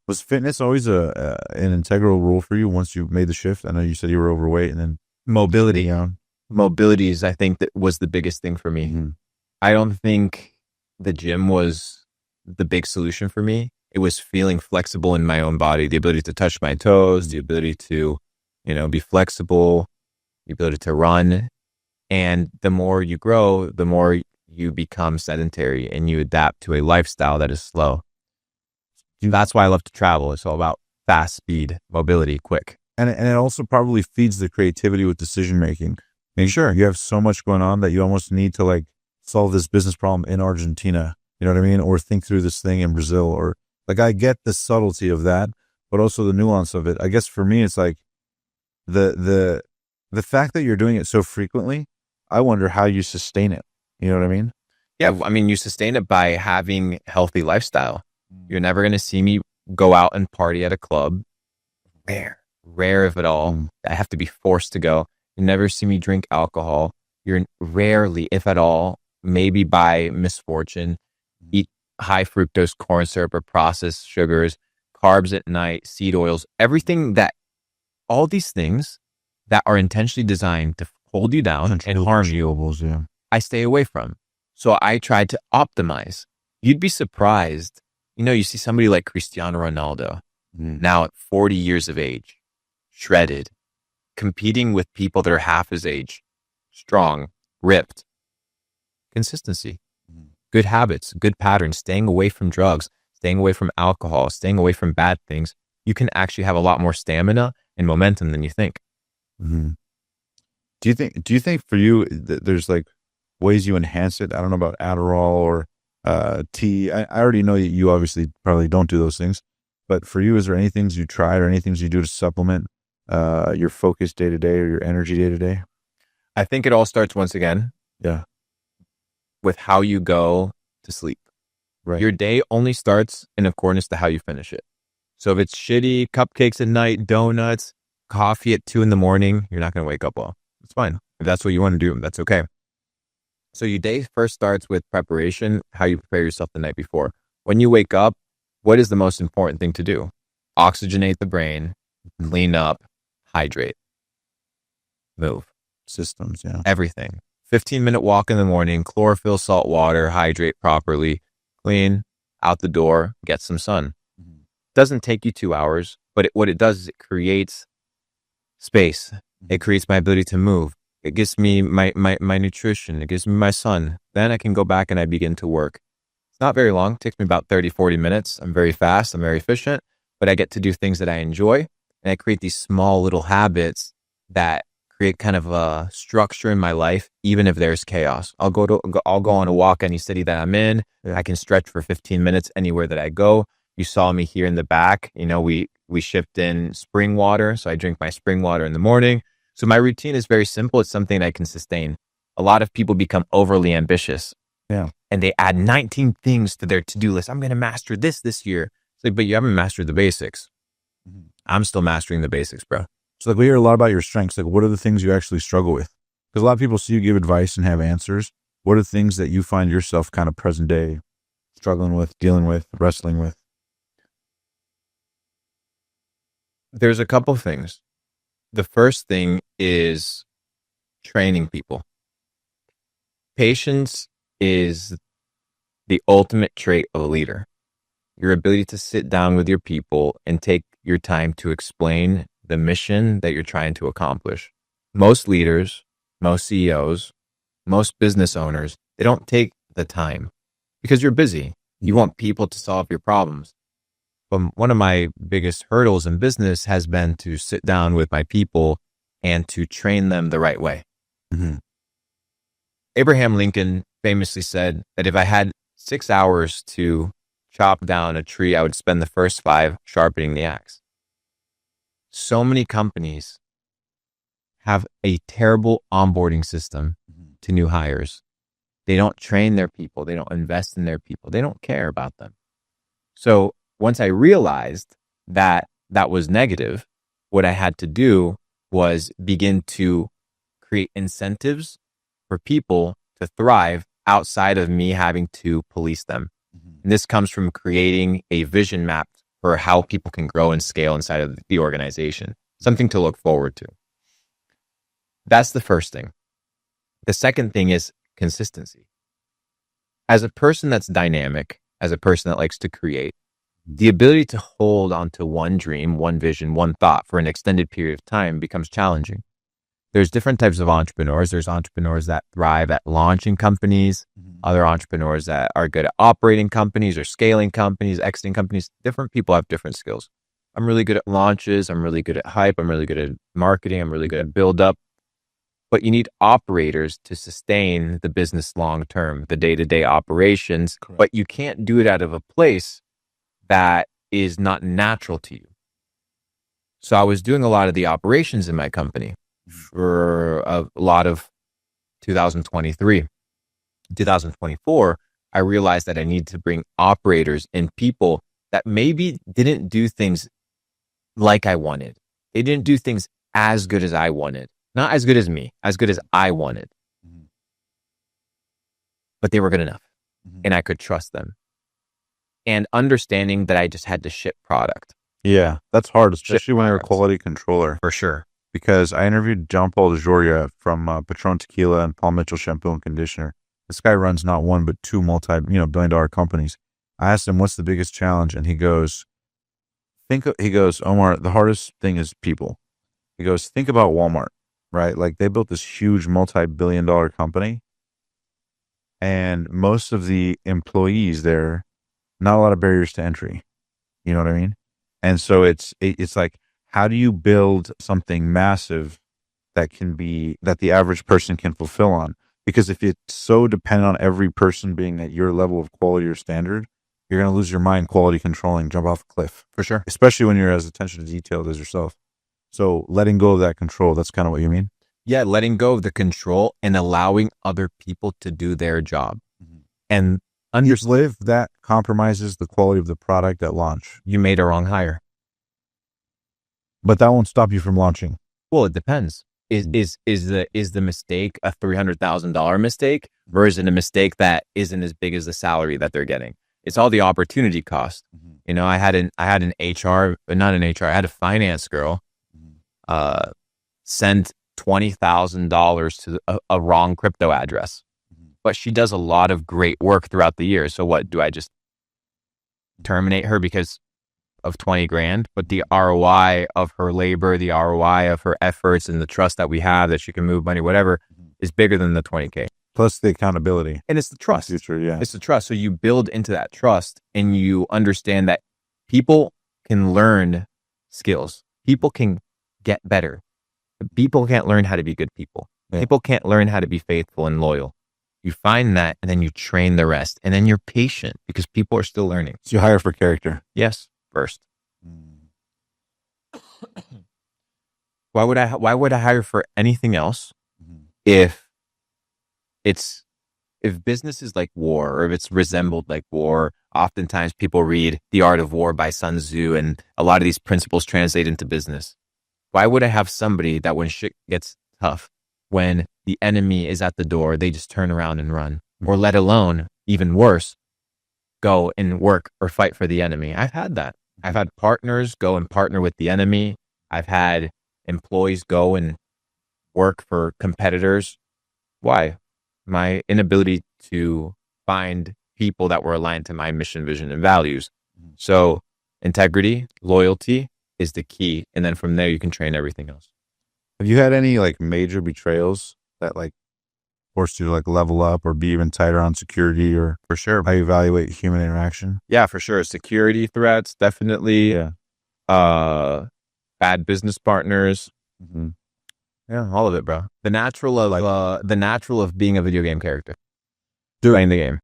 Was fitness always an integral role for you once you made the shift? I know you said you were overweight and then skinny Mobility. down. Mobility is, I think, that was the biggest thing for me. Mm-hmm. I don't think the gym was the big solution for me. It was feeling flexible in my own body, the ability to touch my toes, the ability to, be flexible, the ability to run. And the more you grow, the more you become sedentary and you adapt to a lifestyle that is slow. That's why I love to travel. It's all about fast speed, mobility, quick. And it also probably feeds the creativity with decision making. Make sure you have so much going on that you almost need to like solve this business problem in Argentina. You know what I mean? Or think through this thing in Brazil. Or like I get the subtlety of that, but also the nuance of it. I guess for me, it's like the the fact that you're doing it so frequently. I wonder how you sustain it. You know what I mean? Yeah, I mean, you sustain it by having healthy lifestyle. You're never going to see me go out and party at a club. Rare if at all. Mm. I have to be forced to go. You never see me drink alcohol. You're rarely, if at all, maybe by misfortune, eat high fructose corn syrup or processed sugars, carbs at night, seed oils, all these things that are intentionally designed to hold you down and harm you, Yeah. I stay away from. So I try to optimize. You'd be surprised. You see somebody like Cristiano Ronaldo, now at 40 years of age, shredded, competing with people that are half his age, strong, ripped. Consistency, good habits, good patterns, staying away from drugs, staying away from alcohol, staying away from bad things. You can actually have a lot more stamina and momentum than you think. Mm-hmm. Do you think for you there's like ways you enhance it? I don't know about Adderall or tea. I already know you obviously probably don't do those things, but for you, is there any things you try or any things you do to supplement your focus day to day or your energy day to day? I think it all starts once again Yeah, with how you go to sleep. right. Your day only starts in accordance to how you finish it. So if it's shitty, cupcakes at night, donuts, coffee at 2 a.m, you're not going to wake up well. It's fine. If that's what you want to do, that's okay. So your day first starts with preparation, how you prepare yourself the night before. When you wake up, what is the most important thing to do? Oxygenate the brain, clean up, hydrate, move. Systems, yeah. Everything. 15-minute walk in the morning, chlorophyll, salt water, hydrate properly, clean, out the door, get some sun. Doesn't take you 2 hours, but what it does is it creates space. It creates my ability to move. It gives me my nutrition. It gives me my sun. Then I can go back and I begin to work. It's not very long. It takes me about 30, 40 minutes. I'm very fast. I'm very efficient, but I get to do things that I enjoy. And I create these small little habits that create kind of a structure in my life, even if there's chaos. I'll go on a walk any city that I'm in. Yeah. I can stretch for 15 minutes anywhere that I go. You saw me here in the back. We shipped in spring water. So I drink my spring water in the morning. So my routine is very simple. It's something I can sustain. A lot of people become overly ambitious. Yeah. And they add 19 things to their to-do list. I'm going to master this year. It's like, but you haven't mastered the basics. I'm still mastering the basics, bro. So like we hear a lot about your strengths. Like what are the things you actually struggle with? Because a lot of people see you give advice and have answers. What are the things that you find yourself kind of present day struggling with, dealing with, wrestling with? There's a couple things. The first thing is training people. Patience is the ultimate trait of a leader. Your ability to sit down with your people and take your time to explain the mission that you're trying to accomplish. Most leaders, most CEOs, most business owners, they don't take the time because you're busy. You want people to solve your problems. But one of my biggest hurdles in business has been to sit down with my people and to train them the right way. Mm-hmm. Abraham Lincoln famously said that if I had 6 hours to chop down a tree, I would spend the first 5 sharpening the axe. So many companies have a terrible onboarding system to new hires. They don't train their people. They don't invest in their people. They don't care about them. So once I realized that that was negative, what I had to do was begin to create incentives for people to thrive outside of me having to police them. And this comes from creating a vision map for how people can grow and scale inside of the organization. Something to look forward to. That's the first thing. The second thing is consistency. As a person that's dynamic, as a person that likes to create, the ability to hold onto one dream, one vision, one thought for an extended period of time becomes challenging. There's different types of entrepreneurs. There's entrepreneurs that thrive at launching companies, other entrepreneurs that are good at operating companies or scaling companies, exiting companies. Different people have different skills. I'm really good at launches. I'm really good at hype. I'm really good at marketing. I'm really good at build up. But you need operators to sustain the business long term, the day-to-day operations. Correct. But you can't do it out of a place that is not natural to you. So I was doing a lot of the operations in my company for a lot of 2023. 2024, I realized that I need to bring operators and people that maybe didn't do things like I wanted. They didn't do things as good as I wanted. Not as good as me, as good as I wanted. But they were good enough and I could trust them. And understanding that I just had to ship product. Yeah, that's hard, especially when you're a quality controller. For sure. Because I interviewed John Paul DeJoria from Patron Tequila and Paul Mitchell Shampoo and Conditioner. This guy runs not one, but two multi-billion-dollar companies. I asked him, what's the biggest challenge? And he goes, Omar, the hardest thing is people. He goes, think about Walmart, right? Like they built this huge multi-billion-dollar company. And most of the employees there, not a lot of barriers to entry. You know what I mean? And so it's like, how do you build something massive that the average person can fulfill on? Because if it's so dependent on every person being at your level of quality or standard, you're going to lose your mind quality controlling, jump off a cliff. For sure. Especially when you're as attention to detailed as yourself. So letting go of that control, that's kind of what you mean? Yeah, letting go of the control and allowing other people to do their job. And Live that compromises the quality of the product at launch. You made a wrong hire. But that won't stop you from launching. Well, it depends. Is the mistake a $300,000 mistake versus a mistake that isn't as big as the salary that they're getting? It's all the opportunity cost. You know, I had a finance girl send $20,000 to a wrong crypto address. But she does a lot of great work throughout the year. So what, do I just terminate her because of 20 grand? But the ROI of her labor, the ROI of her efforts and the trust that we have that she can move money, whatever, is bigger than the 20K. Plus the accountability. And it's the trust. Future, yeah. It's the trust. So you build into that trust and you understand that people can learn skills. People can get better. People can't learn how to be good people. Yeah. People can't learn how to be faithful and loyal. You find that and then you train the rest. And then you're patient because people are still learning. So you hire for character. Yes, first. Why would I hire for anything else if business is like war, or if it's resembled like war? Oftentimes people read The Art of War by Sun Tzu and a lot of these principles translate into business. Why would I have somebody that when shit gets tough, when the enemy is at the door, they just turn around and run? Or let alone, even worse, go and work or fight for the enemy? I've had that. I've had partners go and partner with the enemy. I've had employees go and work for competitors. Why? My inability to find people that were aligned to my mission, vision, and values. So integrity, loyalty is the key. And then from there, you can train everything else. Have you had any like major betrayals that like forced you to like level up or be even tighter on security, or for sure how you evaluate human interaction? Yeah, for sure. Security threats, definitely. Yeah. Bad business partners. Yeah, all of it, bro. The natural of being a video game character. Playing the game.